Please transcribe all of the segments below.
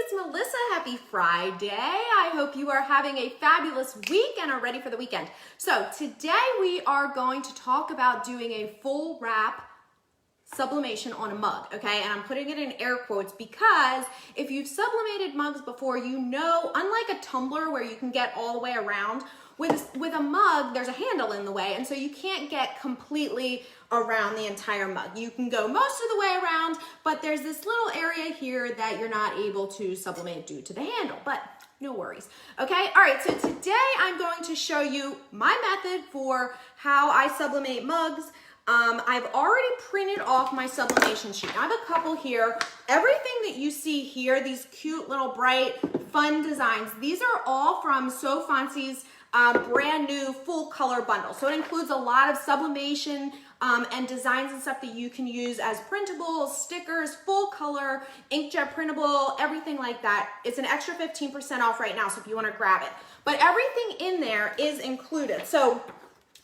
it's Melissa. Happy Friday. I hope you are having a fabulous week and are ready for the weekend. So today we are going to talk about doing a full wrap sublimation on a mug, okay? And I'm putting it in air quotes because if you've sublimated mugs before, you know, unlike a tumbler where you can get all the way around, with a mug, there's a handle in the way, and so you can't get completely around the entire mug. You can go most of the way around, but there's this little area here that you're not able to sublimate due to the handle, but no worries, okay? All right, so today I'm going to show you my method for how I sublimate mugs. I've already printed off my sublimation sheet. I have a couple here. Everything that you see here, these cute little bright, fun designs, these are all from So Fancy's brand new full color bundle. So it includes a lot of sublimation and designs and stuff that you can use as printables, stickers, full color, inkjet printable, everything like that. It's an extra 15% off right now, so if you want to grab it. But everything in there is included. So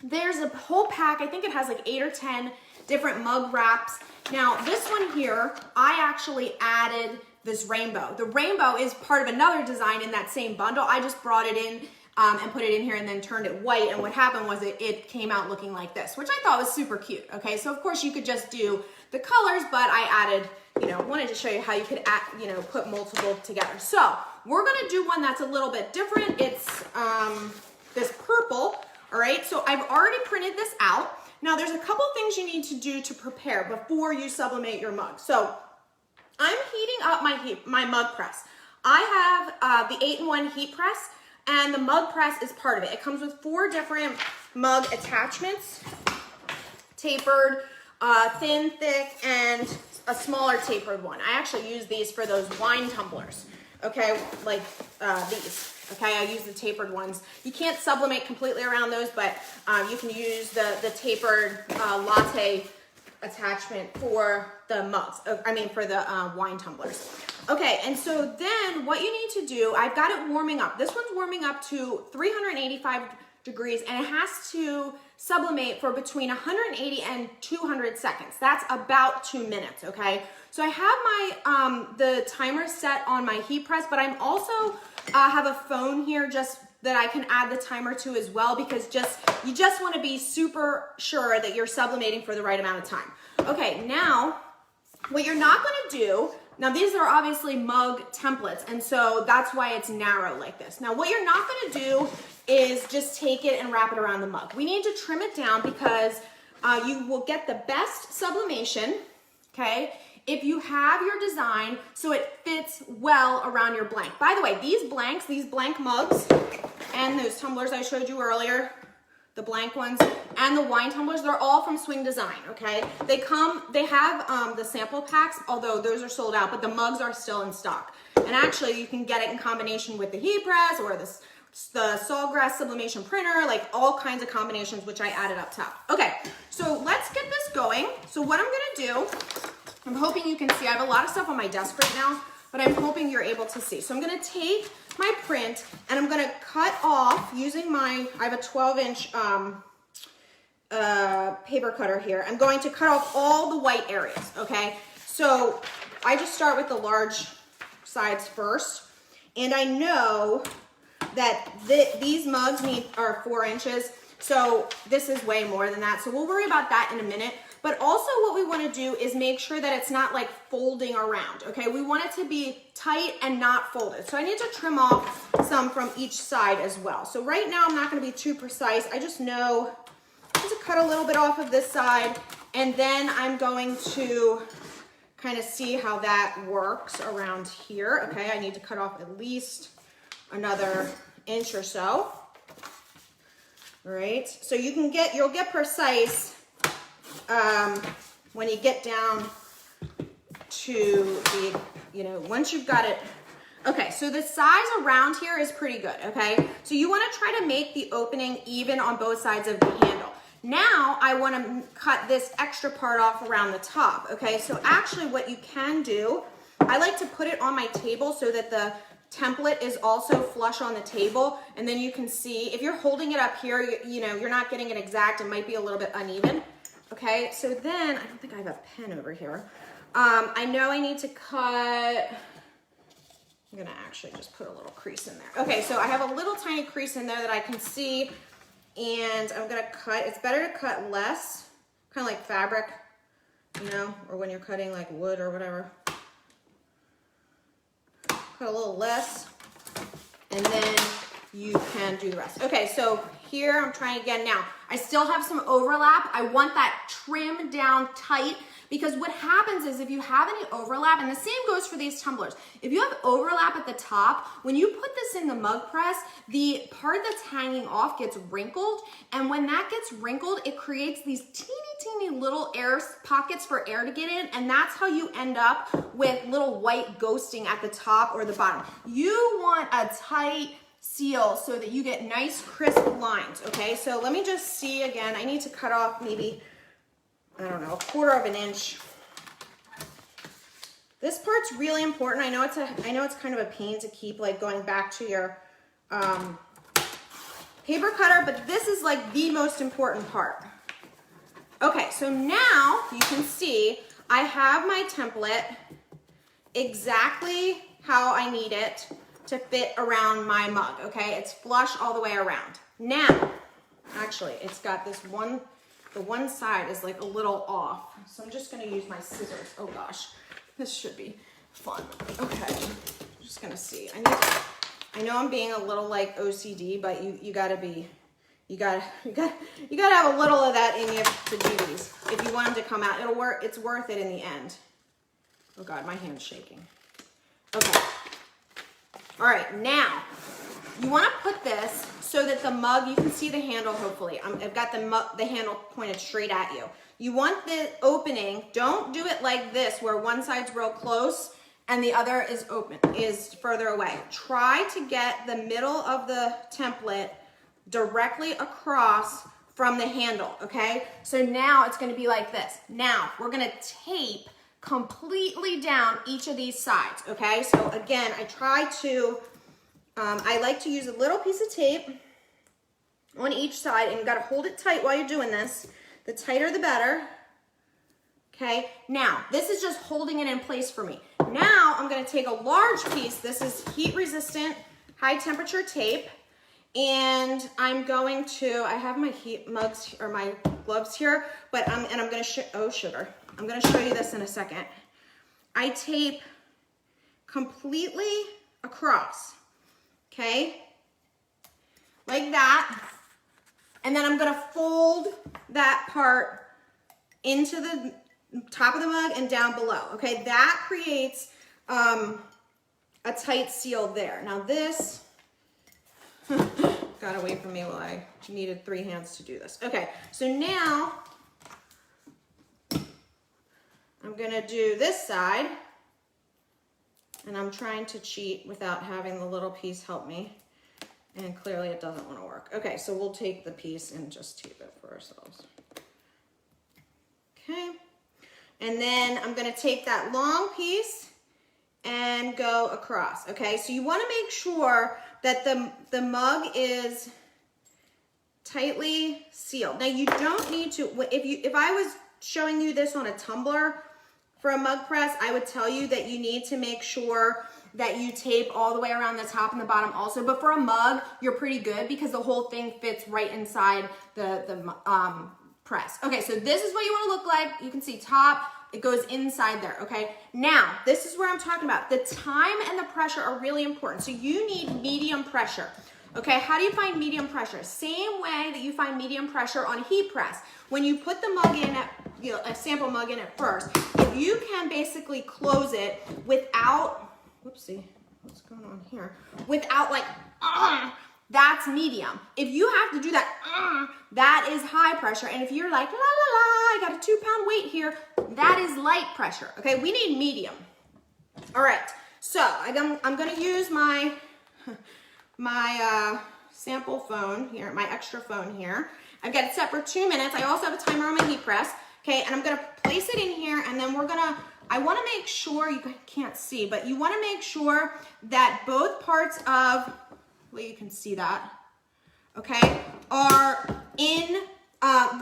there's a whole pack. I think it has like 8 or 10 different mug wraps. Now this one here, I actually added this rainbow. The rainbow is part of another design in that same bundle. I just brought it in and put it in here and then turned it white, and what happened was it came out looking like this, which I thought was super cute. Okay, so of course you could just do the colors, but I added, wanted to show you how you could add, put multiple together. So we're gonna do one that's a little bit different. It's this purple. All right, so I've already printed this out. Now there's a couple things you need to do to prepare before you sublimate your mug. So I'm heating up my mug press. I have the 8-in-1 heat press, and the mug press is part of it. It comes with 4 different mug attachments, tapered, thin, thick, and a smaller tapered one. I actually use these for those wine tumblers, okay, like these. Okay, I use the tapered ones. You can't sublimate completely around those, but you can use the tapered latte attachment for the mugs, for the wine tumblers. Okay, and so then what you need to do, I've got it warming up. This one's warming up to 385 degrees, and it has to sublimate for between 180 and 200 seconds. That's about 2 minutes, okay? So I have my the timer set on my heat press, but I'm also have a phone here just that I can add the timer to as well, because you just want to be super sure that you're sublimating for the right amount of time. Okay, now what you're not going to do, now these are obviously mug templates, and so that's why it's narrow like this. Now what you're not going to do is just take it and wrap it around the mug. We need to trim it down because you will get the best sublimation, okay, if you have your design so it fits well around your blank. By the way, these blank mugs and those tumblers I showed you earlier, the blank ones, and the wine tumblers, they're all from Swing Design, okay? They have the sample packs, although those are sold out, but the mugs are still in stock. And actually, you can get it in combination with the heat press or the Sawgrass sublimation printer, like all kinds of combinations, which I added up top. Okay, so let's get this going. So what I'm gonna do, I'm hoping you can see, I have a lot of stuff on my desk right now, but I'm hoping you're able to see. So I'm gonna take my print and I'm gonna cut off using I have a 12-inch paper cutter here. I'm going to cut off all the white areas, okay? So I just start with the large sides first, and I know that these mugs are 4 inches, so this is way more than that. So we'll worry about that in a minute. But also what we want to do is make sure that it's not like folding around, okay? We want it to be tight and not folded. So I need to trim off some from each side as well. So right now I'm not going to be too precise. I just know to cut a little bit off of this side, and then I'm going to kind of see how that works around here. Okay, I need to cut off at least another inch or so. All right, so you'll get precise when you get down to the, once you've got it. Okay, so the size around here is pretty good, okay? So you want to try to make the opening even on both sides of the handle. Now I want to cut this extra part off around the top, okay? So actually what you can do, I like to put it on my table so that the template is also flush on the table, and then you can see, if you're holding it up here, you're not getting it exact, it might be a little bit uneven. Okay, so then, I don't think I have a pen over here. I know I need to cut I'm gonna actually just put a little crease in there. Okay, so I have a little tiny crease in there that I can see, and I'm gonna cut. It's better to cut less, kind of like fabric, you know, or when you're cutting like wood or whatever. Cut a little less, and then you can do the rest. Okay, so here I'm trying again now. I still have some overlap. I want that trimmed down tight, because what happens is if you have any overlap, and the same goes for these tumblers, if you have overlap at the top, when you put this in the mug press, the part that's hanging off gets wrinkled, and when that gets wrinkled, it creates these teeny little air pockets for air to get in, and that's how you end up with little white ghosting at the top or the bottom. You want a tight seal so that you get nice crisp lines. Okay, so let me just see again. I need to cut off maybe, I don't know, 1/4 of an inch. This part's really important. I know it's kind of a pain to keep like going back to your paper cutter, but this is like the most important part. Okay, so now you can see I have my template exactly how I need it to fit around my mug, okay? It's flush all the way around. Now, actually, it's got this one, the one side is like a little off. So I'm just gonna use my scissors. Oh gosh, this should be fun. Okay, I'm just gonna see. I know I'm being a little like OCD, but you gotta have a little of that in you to do these. If you want them to come out, it'll work. It's worth it in the end. Oh God, my hand's shaking. Okay. All right, now you want to put this so that the mug, you can see the handle hopefully. I've got the handle pointed straight at you. You want the opening, don't do it like this where one side's real close and the other is further away. Try to get the middle of the template directly across from the handle, okay? So now it's gonna be like this. Now we're gonna tape completely down each of these sides, okay? So again, I like to use a little piece of tape on each side, and you gotta hold it tight while you're doing this. The tighter the better, okay? Now, this is just holding it in place for me. Now, I'm gonna take a large piece. This is heat resistant, high temperature tape, and I'm going to, I have my mugs or my gloves here, but I'm gonna sugar. I'm gonna show you this in a second. I tape completely across, okay? Like that. And then I'm gonna fold that part into the top of the mug and down below, okay? That creates a tight seal there. Now this, got away from me while I needed 3 hands to do this. Okay, so now I'm gonna do this side, and I'm trying to cheat without having the little piece help me, and clearly it doesn't wanna work. Okay, so we'll take the piece and just tape it for ourselves. Okay, and then I'm gonna take that long piece and go across, okay? So you wanna make sure that the mug is tightly sealed. Now you don't need to, if I was showing you this on a tumbler for a mug press, I would tell you that you need to make sure that you tape all the way around the top and the bottom also. But for a mug, you're pretty good because the whole thing fits right inside the press. Okay, so this is what you wanna look like. You can see top, it goes inside there, okay? Now, this is where I'm talking about. The time and the pressure are really important. So you need medium pressure. Okay, how do you find medium pressure? Same way that you find medium pressure on heat press. When you put the mug in, a sample mug in at first, if you can basically close it without, whoopsie, what's going on here? Without like, that's medium. If you have to do that, that is high pressure. And if you're like, la la la, I got a 2-pound weight here, that is light pressure. Okay, we need medium. All right, so I'm gonna use my sample phone here, my extra phone here. I've got it set for 2 minutes. I also have a timer on my heat press. Okay, and I'm gonna place it in here, and then I wanna make sure, you can't see, but you wanna make sure that both parts of, well, you can see that, okay, are in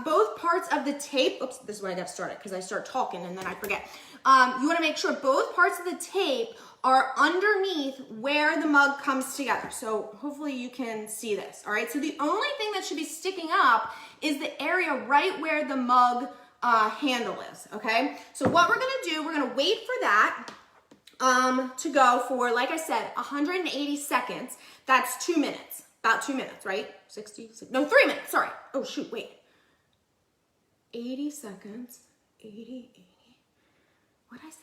both parts of the tape. Oops, this is where I got started because I start talking and then I forget. You wanna make sure both parts of the tape are underneath where the mug comes together. So hopefully you can see this, all right? So the only thing that should be sticking up is the area right where the mug handle is, okay? So what we're gonna do, we're gonna wait for that to go for, like I said, 180 seconds. That's 2 minutes, about 2 minutes, right? 3 minutes, sorry. Oh shoot, wait. 80 seconds, 80. What'd I say?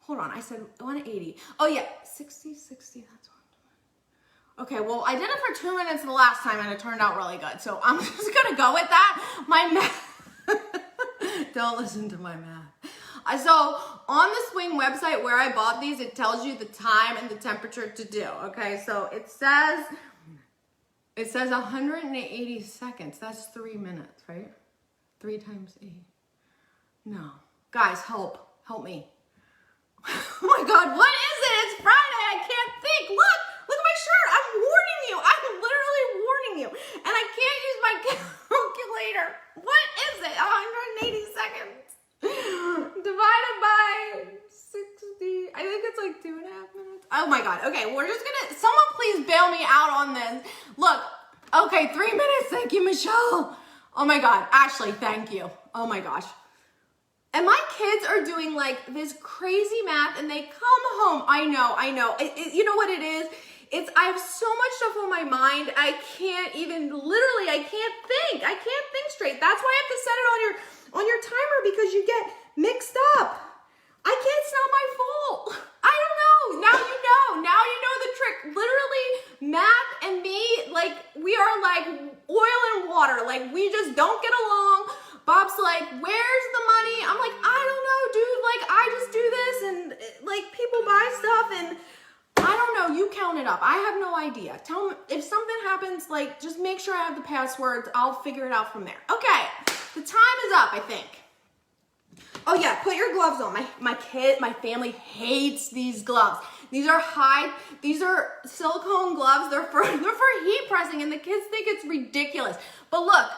Hold on, I said 180. Oh yeah, 60, that's one. Okay, well, I did it for 2 minutes the last time and it turned out really good. So I'm just gonna go with that. My math, don't listen to my math. So on the Swing website where I bought these, it tells you the time and the temperature to do, okay? So it says 180 seconds. That's 3 minutes, right? 3 times 8. No. Guys, help me. Oh my God, what is it? It's Friday, I can't think. Look at my shirt. I'm warning you. I'm literally warning you. And I can't use my calculator. What is it? 180 seconds divided by 60. I think it's like 2.5 minutes. Oh my God. Okay, we're just gonna, someone please bail me out on this. Look, okay, 3 minutes. Thank you, Michelle. Oh my God, Ashley, thank you. Oh my gosh. And my kids are doing like this crazy math and they come home. I know. You know what it is? I have so much stuff on my mind. I can't even, literally, I can't think. I can't think straight. That's why I have to set it on your timer because you get mixed up. I can't, it's not my fault. I don't know. Now you know. Now you know the trick. Literally, math and me, like, we are like oil and water. Like, we just don't get along. Bob's like, where's the money? I'm like, I don't know, dude. Like, I just do this and like people buy stuff and I don't know. You count it up. I have no idea. Tell me if something happens, like just make sure I have the passwords. I'll figure it out from there. Okay, the time is up, I think. Oh yeah, put your gloves on. My family hates these gloves. These are silicone gloves. They're for heat pressing and the kids think it's ridiculous. But look,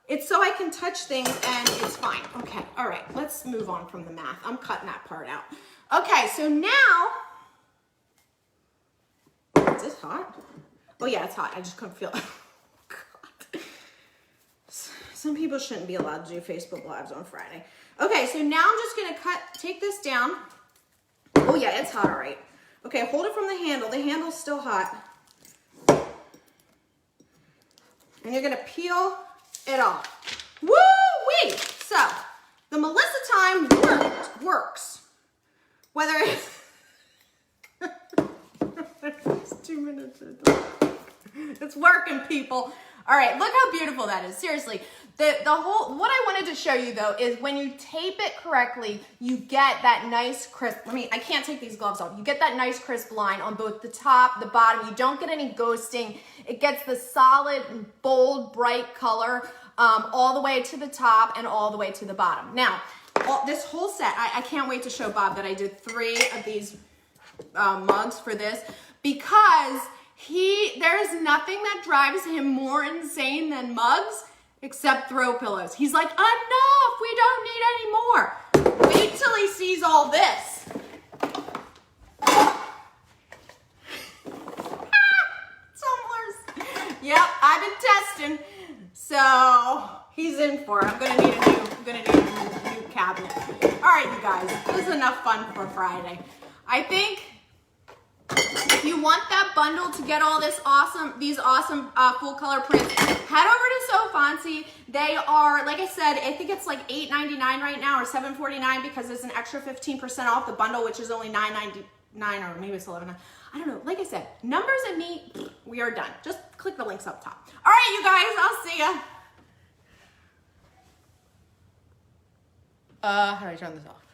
it's so I can touch things and it's fine. Okay, all right, let's move on from the math. I'm cutting that part out. Okay, so now, is this hot? Oh yeah, it's hot. I just couldn't feel it. God. Some people shouldn't be allowed to do Facebook Lives on Friday. Okay, so now I'm just gonna take this down. Oh yeah, it's hot, all right. Okay, hold it from the handle. The handle's still hot. And you're gonna peel it off. Woo-wee! So, the Melissa time works. Whether it's 2 minutes. It's working, people. All right, look how beautiful that is. Seriously, what I wanted to show you though is when you tape it correctly, you get that nice crisp. I can't take these gloves off. You get that nice crisp line on both the top, the bottom. You don't get any ghosting. It gets the solid, bold, bright color all the way to the top and all the way to the bottom. Now, this whole set, I can't wait to show Bob that I did 3 of these mugs for this because there is nothing that drives him more insane than mugs except throw pillows. He's like, enough, we don't need any more. Wait till he sees all this. Tumblers. Yep, I've been testing. So he's in for it. I'm gonna need a new cabinet. All right, you guys, this is enough fun for Friday. I think if you want that bundle to get all these awesome full color prints, head over to So Fancy. They are, like I said, I think it's like $8.99 right now or $7.49 because there's an extra 15% off the bundle, which is only $9.99 or maybe it's $11.99. I don't know. Like I said, numbers and me, we are done. Just click the links up top. All right, you guys, I'll see ya. How do I turn this off?